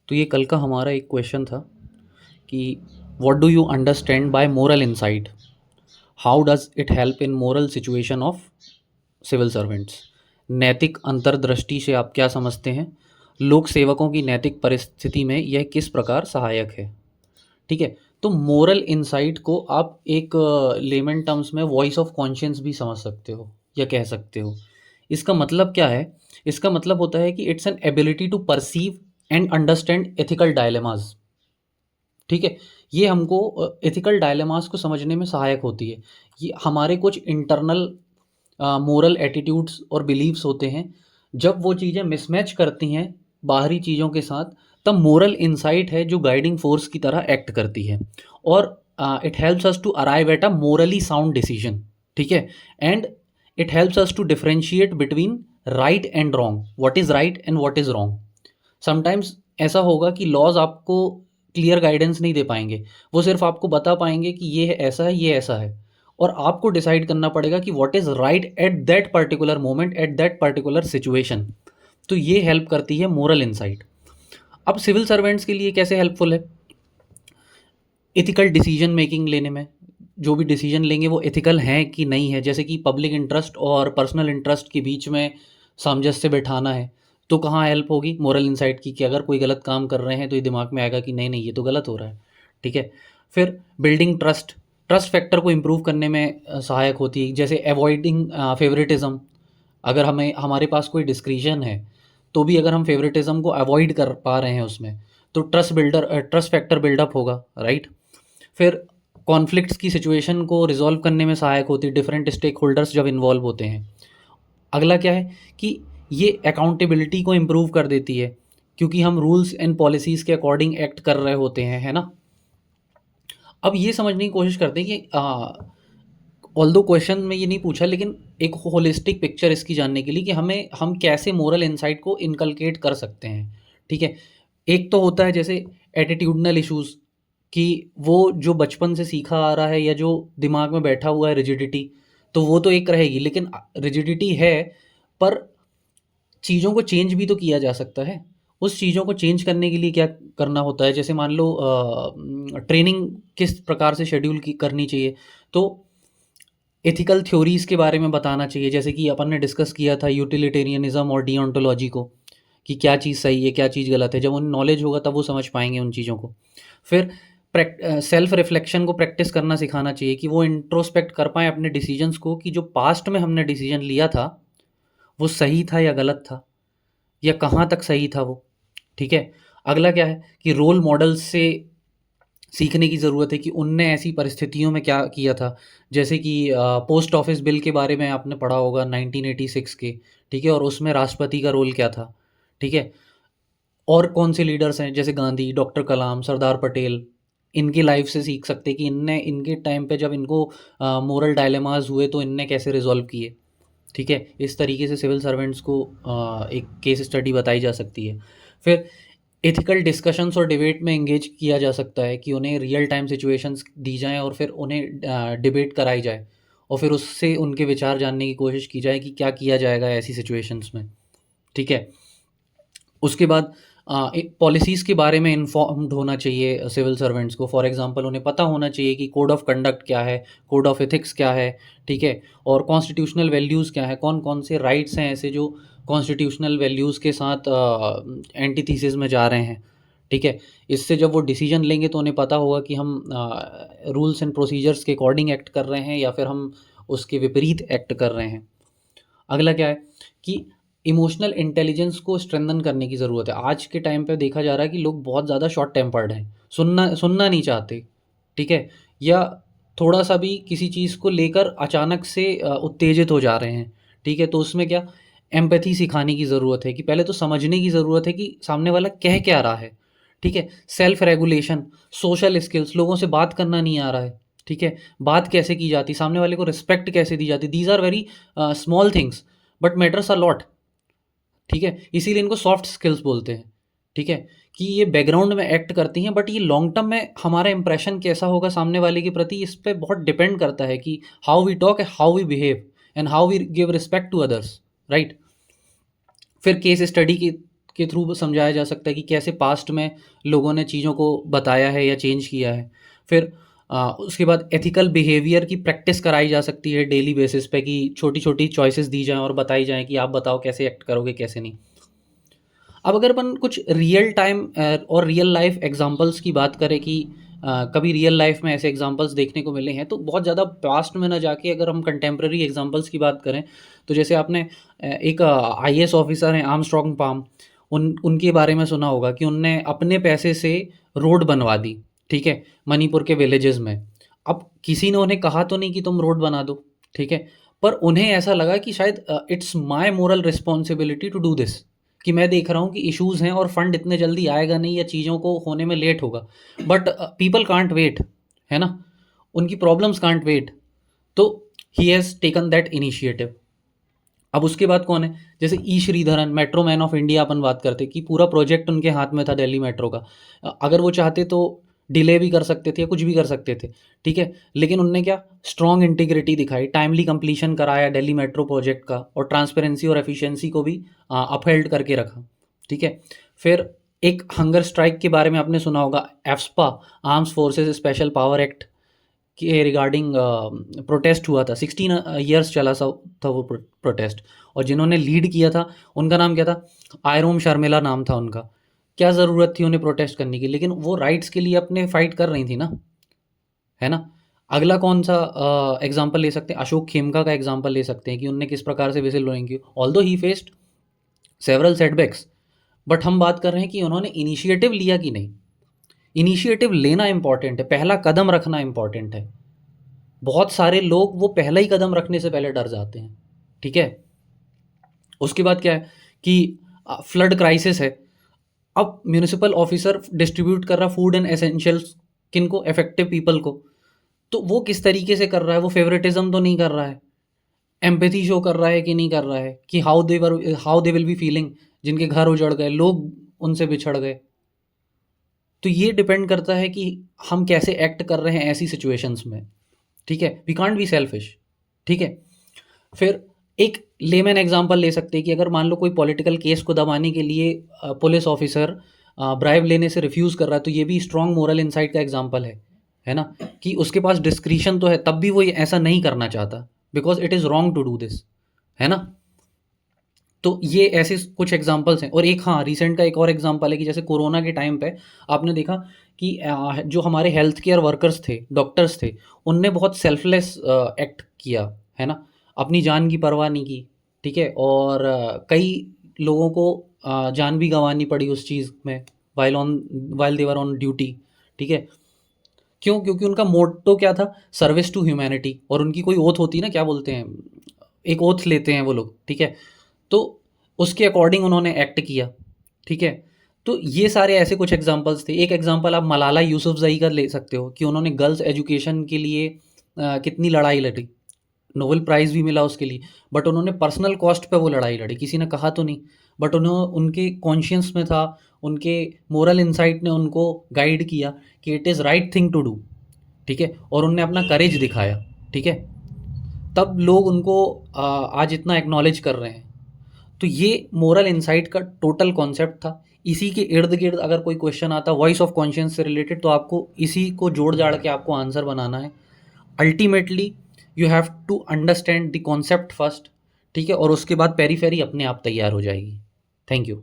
तो ये कल का हमारा एक क्वेश्चन था कि what do you understand by moral insight, how does it help in moral situation of civil servants. नैतिक अंतर्दृष्टि से आप क्या समझते हैं, लोक सेवकों की नैतिक परिस्थिति में यह किस प्रकार सहायक है। ठीक है, तो मोरल इनसाइट को आप एक लेमन टर्म्स में वॉइस ऑफ कॉन्शियंस भी समझ सकते हो या कह सकते हो। इसका मतलब क्या है? इसका मतलब होता है कि it's an ability to perceive and understand ethical dilemmas. ठीक है, ये हमको एथिकल डायलेमास को समझने में सहायक होती है। ये हमारे कुछ इंटरनल मोरल एटीट्यूड्स और बिलीव्स होते हैं, जब वो चीज़ें मिसमैच करती हैं बाहरी चीज़ों के साथ, तब मोरल इंसाइट है जो गाइडिंग फोर्स की तरह एक्ट करती है और it helps us to arrive at a morally sound decision. ठीक है, and it helps us to differentiate between right and wrong, what is right and what is wrong. Sometimes ऐसा होगा कि लॉज आपको क्लियर गाइडेंस नहीं दे पाएंगे, वो सिर्फ आपको बता पाएंगे कि ये ऐसा है, ये ऐसा है, और आपको डिसाइड करना पड़ेगा कि what is right at that particular moment, at that particular situation. तो ये हेल्प करती है मोरल इंसाइट। अब सिविल सर्वेंट्स के लिए कैसे हेल्पफुल है? एथिकल डिसीजन मेकिंग लेने में, जो भी डिसीजन लेंगे वो एथिकल हैं कि नहीं है, जैसे कि पब्लिक इंटरेस्ट और पर्सनल इंटरेस्ट के बीच में सामंजस्य बैठाना है, तो कहाँ हेल्प होगी मोरल इंसाइट की, कि अगर कोई गलत काम कर रहे हैं तो ये दिमाग में आएगा कि नहीं नहीं ये तो गलत हो रहा है। ठीक है, फिर बिल्डिंग ट्रस्ट, ट्रस्ट फैक्टर को इम्प्रूव करने में सहायक होती है, जैसे अवॉइडिंग फेवरेटिज्म। अगर हमें हमारे पास कोई डिस्क्रिशन है, तो भी अगर हम फेवरेटिज्म को अवॉइड कर पा रहे हैं उसमें, तो ट्रस्ट फैक्टर बिल्डअप होगा, राइट। फिर कॉन्फ्लिक्ट्स की सिचुएशन को रिजॉल्व करने में सहायक होती है, डिफरेंट स्टेक होल्डर्स जब इन्वॉल्व होते हैं। अगला क्या है कि ये अकाउंटेबिलिटी को इम्प्रूव कर देती है, क्योंकि हम रूल्स एंड पॉलिसीज़ के अकॉर्डिंग एक्ट कर रहे होते हैं, है ना। अब ये समझने की कोशिश करते हैं कि ऑल्दो क्वेश्चन में ये नहीं पूछा, लेकिन एक होलिस्टिक पिक्चर इसकी जानने के लिए कि हम कैसे मोरल इंसाइट को इनकलकेट कर सकते हैं। ठीक है, एक तो होता है जैसे एटीट्यूडनल इश्यूज़, कि वो जो बचपन से सीखा आ रहा है या जो दिमाग में बैठा हुआ है रिजिडिटी, तो वो तो एक रहेगी, लेकिन रिजिडिटी है, पर चीज़ों को चेंज भी तो किया जा सकता है। उस चीज़ों को चेंज करने के लिए क्या करना होता है, जैसे मान लो ट्रेनिंग किस प्रकार से शेड्यूल की करनी चाहिए, तो एथिकल थ्योरीज़ के बारे में बताना चाहिए, जैसे कि अपन ने डिस्कस किया था यूटिलिटेरियनिज्म और डिओंटोलॉजी को, कि क्या चीज़ सही है क्या चीज़ गलत है। जब उन्हें नॉलेज होगा तब वो समझ पाएंगे उन चीज़ों को। फिर सेल्फ रिफ्लेक्शन को प्रैक्टिस करना सिखाना चाहिए, कि वो इंट्रोस्पेक्ट कर पाएँ अपने डिसीजंस को, कि जो पास्ट में हमने डिसीजन लिया था वो सही था या गलत था, या कहाँ तक सही था वो। ठीक है, अगला क्या है कि रोल मॉडल्स से सीखने की ज़रूरत है, कि उनने ऐसी परिस्थितियों में क्या किया था। जैसे कि पोस्ट ऑफिस बिल के बारे में आपने पढ़ा होगा 1986 के। ठीक है, और उसमें राष्ट्रपति का रोल क्या था। ठीक है, और कौन से लीडर्स हैं जैसे गांधी, डॉक्टर कलाम, सरदार पटेल, इनकी लाइफ से सीख सकते हैं कि इनने इनके टाइम पे जब इनको मोरल डायलेमास हुए तो इनने कैसे रिजॉल्व किए। ठीक है, इस तरीके से सिविल सर्वेंट्स को एक केस स्टडी बताई जा सकती है। फिर एथिकल डिस्कशंस और डिबेट में एंगेज किया जा सकता है, कि उन्हें रियल टाइम सिचुएशंस दी जाएँ और फिर उन्हें डिबेट कराई जाए, और फिर उससे उनके विचार जानने की कोशिश की जाए कि क्या किया जाएगा ऐसी सिचुएशंस में। ठीक है, उसके बाद पॉलिसीज़ के बारे में इन्फॉर्म्ड होना चाहिए सिविल सर्वेंट्स को। फॉर एग्जांपल उन्हें पता होना चाहिए कि कोड ऑफ कंडक्ट क्या है, कोड ऑफ एथिक्स क्या है। ठीक है, और कॉन्स्टिट्यूशनल वैल्यूज़ क्या है, कौन कौन से राइट्स हैं ऐसे जो कॉन्स्टिट्यूशनल वैल्यूज़ के साथ एंटीथीसिस में जा रहे हैं। ठीक है, इससे जब वो डिसीजन लेंगे तो उन्हें पता होगा कि हम रूल्स एंड प्रोसीजर्स के अकॉर्डिंग एक्ट कर रहे हैं या फिर हम उसके विपरीत एक्ट कर रहे हैं। अगला क्या है कि इमोशनल इंटेलिजेंस को स्ट्रेंथन करने की ज़रूरत है। आज के टाइम पे देखा जा रहा है कि लोग बहुत ज़्यादा शॉर्ट टेम्पर्ड हैं, सुनना सुनना नहीं चाहते। ठीक है, या थोड़ा सा भी किसी चीज़ को लेकर अचानक से उत्तेजित हो जा रहे हैं। ठीक है, तो उसमें क्या एम्पैथी सिखाने की ज़रूरत है, कि पहले तो समझने की ज़रूरत है कि सामने वाला कह क्या रहा है। ठीक है, सेल्फ रेगुलेशन, सोशल स्किल्स, लोगों से बात करना नहीं आ रहा है। ठीक है, बात कैसे की जाती, सामने वाले को रिस्पेक्ट कैसे दी जाती, these are very small things but matters a lot. ठीक है, इसीलिए इनको सॉफ्ट स्किल्स बोलते हैं। ठीक है, कि ये बैकग्राउंड में एक्ट करती हैं, बट ये लॉन्ग टर्म में हमारा इंप्रेशन कैसा होगा सामने वाले के प्रति, इस पे बहुत डिपेंड करता है, कि how we talk, how we behave, and how we give respect to others, right. फिर केस स्टडी की के थ्रू समझाया जा सकता है कि कैसे पास्ट में लोगों ने चीज़ों को बताया है या चेंज किया है। फिर उसके बाद एथिकल बिहेवियर की प्रैक्टिस कराई जा सकती है डेली बेसिस पे, कि छोटी-छोटी चॉइसेस दी जाएँ और बताई जाएँ कि आप बताओ कैसे एक्ट करोगे, कैसे नहीं। अब अगर अपन कुछ रियल टाइम और रियल लाइफ एग्जांपल्स की बात करें कि कभी रियल लाइफ में ऐसे एग्जांपल्स देखने को मिले हैं, तो बहुत ज़्यादा पास्ट में ना जाके अगर हम कंटेम्प्रेरी एग्जांपल्स की बात करें, तो जैसे आपने एक आईएएस ऑफिसर हैं आर्मस्ट्रॉन्ग पाम, उनके बारे में सुना होगा कि उनने अपने पैसे से रोड बनवा दी, ठीक है, मणिपुर के विलेजेस में। अब किसी ने उन्हें कहा तो नहीं कि तुम रोड बना दो, ठीक है, पर उन्हें ऐसा लगा कि शायद it's my moral responsibility to do this, कि मैं देख रहा हूँ कि इश्यूज़ हैं और फंड इतने जल्दी आएगा नहीं या चीज़ों को होने में लेट होगा, बट पीपल कांट वेट, है ना, उनकी प्रॉब्लम्स कांट वेट, तो he has taken that initiative. अब उसके बाद कौन है, जैसे E Sreedharan, metro man of India अपन बात करते कि पूरा प्रोजेक्ट उनके हाथ में था दिल्ली मेट्रो का। अगर वो चाहते तो डिले भी कर सकते थे या कुछ भी कर सकते थे, ठीक है, लेकिन उनने क्या स्ट्रॉन्ग इंटीग्रिटी दिखाई, टाइमली कंप्लीशन कराया दिल्ली मेट्रो प्रोजेक्ट का, और ट्रांसपेरेंसी और एफिशिएंसी को भी अपहेल्ड करके रखा, ठीक है। फिर एक हंगर स्ट्राइक के बारे में आपने सुना होगा, AFSPA, armed forces special power act के रिगार्डिंग प्रोटेस्ट हुआ था, 16 ईयर्स चला सा था वो प्रोटेस्ट, और जिन्होंने लीड किया था उनका नाम क्या था, आयरोम शर्मिला नाम था उनका। क्या ज़रूरत थी उन्हें प्रोटेस्ट करने की, लेकिन वो राइट्स के लिए अपने फाइट कर रही थी ना, है ना। अगला कौन सा एग्जाम्पल ले सकते हैं, अशोक खेमका का एग्जाम्पल ले सकते हैं कि उनने किस प्रकार से विसिल ब्लोइंग की, although he faced several setbacks, but हम बात कर रहे हैं कि उन्होंने इनिशिएटिव लिया कि नहीं। इनिशिएटिव लेना इंपॉर्टेंट है, पहला कदम रखना इंपॉर्टेंट है। बहुत सारे लोग वो पहला ही कदम रखने से पहले डर जाते हैं, ठीक है। उसके बाद क्या है कि फ्लड क्राइसिस है, अब म्यूनिसिपल ऑफिसर डिस्ट्रीब्यूट कर रहा फूड एंड एसेंशियल्स, किन को, इफेक्टिव पीपल को, तो वो किस तरीके से कर रहा है, वो फेवरेटिज्म तो नहीं कर रहा है, एम्पैथी शो कर रहा है कि नहीं कर रहा है, कि how they will be feeling, जिनके घर उजड़ गए, लोग उनसे बिछड़ गए। तो ये डिपेंड करता है कि हम कैसे एक्ट कर रहे हैं ऐसी सिचुएशंस में, ठीक है, वी कांट बी सेल्फिश, ठीक है। फिर एक लेमैन एग्जांपल ले सकते हैं कि अगर मान लो कोई पॉलिटिकल केस को दबाने के लिए पुलिस ऑफिसर ब्राइब लेने से रिफ्यूज़ कर रहा है, तो ये भी स्ट्रॉन्ग मोरल इनसाइट का एग्जांपल है ना, कि उसके पास डिस्क्रिशन तो है, तब भी वो ये ऐसा नहीं करना चाहता, because it is wrong to do this, है ना। तो ये ऐसे कुछ एग्जांपल्स हैं। और एक, हाँ, रिसेंट का एक और एग्जांपल है कि जैसे कोरोना के टाइम पे आपने देखा कि जो हमारे हेल्थ केयर वर्कर्स थे, डॉक्टर्स थे, उनने बहुत सेल्फलेस एक्ट किया, है ना, अपनी जान की परवाह नहीं की, ठीक है, और कई लोगों को जान भी गंवानी पड़ी उस चीज़ में, while they were on duty, ठीक है। क्यों? क्योंकि उनका मोट्टो क्या था, सर्विस टू ह्यूमैनिटी, और उनकी कोई ओथ होती है ना, क्या बोलते हैं, एक ओथ लेते हैं वो लोग, ठीक है, तो उसके अकॉर्डिंग उन्होंने एक्ट किया, ठीक है। तो ये सारे ऐसे कुछ एग्जांपल्स थे। एक एग्जांपल आप मलाला यूसुफ़ज़ई का ले सकते हो कि उन्होंने गर्ल्स एजुकेशन के लिए कितनी लड़ाई लड़ी, नोबेल प्राइज़ भी मिला उसके लिए, बट उन्होंने पर्सनल कॉस्ट पे वो लड़ाई लड़ी, किसी ने कहा तो नहीं, बट उनके कॉन्शियस में था, उनके मोरल इंसाइट ने उनको गाइड किया कि it is right thing to do, ठीक है, और उनने अपना करेज दिखाया, ठीक है, तब लोग उनको आज इतना एक्नॉलेज कर रहे हैं। तो ये मोरल इनसाइट का टोटल कॉन्सेप्ट था। इसी के इर्द गिर्द अगर कोई क्वेश्चन आता वॉइस ऑफ कॉन्शियंस से रिलेटेड, तो आपको इसी को जोड़ जाड़ के आपको आंसर बनाना है। Ultimately you have to understand the concept first, ठीक है, और उसके बाद पेरीफेरी अपने आप तैयार हो जाएगी। Thank you.